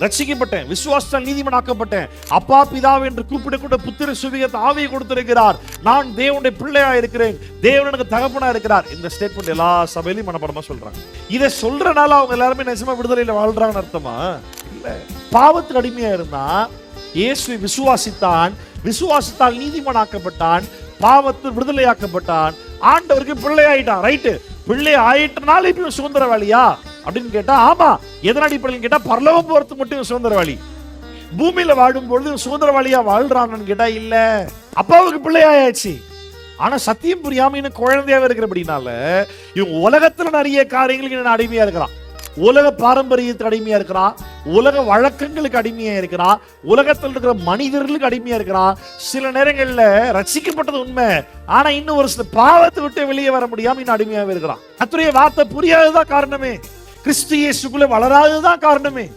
ரட்சிக்கப்பட்டேன், விசுவாசத்தால் நீதிமானாக்கப்பட்டேன், அப்பா பிதாவே என்று கூப்பிடக்கூட புத்திர சுவிகத்தை ஆவியை கொடுத்திருக்கிறார், நான் தேவனுடைய பிள்ளையா இருக்கிறேன், தேவன் எனக்கு தகப்பனா இருக்கிறார். இந்த ஸ்டேட்மெண்ட் எல்லா சபையிலும் மனப்பாடமா சொல்றாங்க. இதை சொல்றனால அவங்க எல்லாருமே நிஜமா விடுதலையில வாழ்றாங்கன்னு அர்த்தமா? இல்ல. பாவத்துக்கு அடிமையா இருந்தா இயேசுவை விசுவாசித்தான், விசுவாசத்தால் நீதிமானாக்கப்பட்டான், பாவத்தில் விடுதலையாக்கப்பட்டான், ஆண்டவருக்கு பிள்ளை ஆயிட்டான். ரைட்டு, பிள்ளை ஆயிட்டனால இப்ப சுதந்திரவாளியா அப்படின்னு கேட்டா ஆமா. எதன் அடிப்படையில் கேட்டா பரலோகம் போறது மட்டும் சுதந்திரவாளி, பூமியில வாழும் பொழுது சுதந்திரவாளியா வாழ்றான்னு கேட்டா இல்ல. அப்பாவுக்கு பிள்ளை ஆயாச்சு, ஆனா சத்தியம் புரியாம இன்னும் குழந்தையாவே இருக்கிறபடினால இவங்க உலகத்துல நிறைய காரியங்களுக்கு அடிமையா இருக்கிறான். உலக பாரம்பரியத்துக்கு அடிமையா இருக்கிறான், உலக வழக்கங்களுக்கு அடிமையா இருக்கிறான், உலகத்தில் இருக்கிற மனிதர்களுக்கு அடிமையா இருக்கிறான். சில நேரங்கள்ல ரட்சிக்கப்பட்டது உண்மை, ஆனா இன்னும் ஒரு சில பாவத்தை விட்டு வெளியே வர முடியாம இன்னும் அடிமையாவே இருக்கிறான். கர்த்தருடைய வார்த்தை புரியாததுதான் காரணமே, கிறிஸ்து இயேசுக்குள்ள வளராததுதான் காரணமே.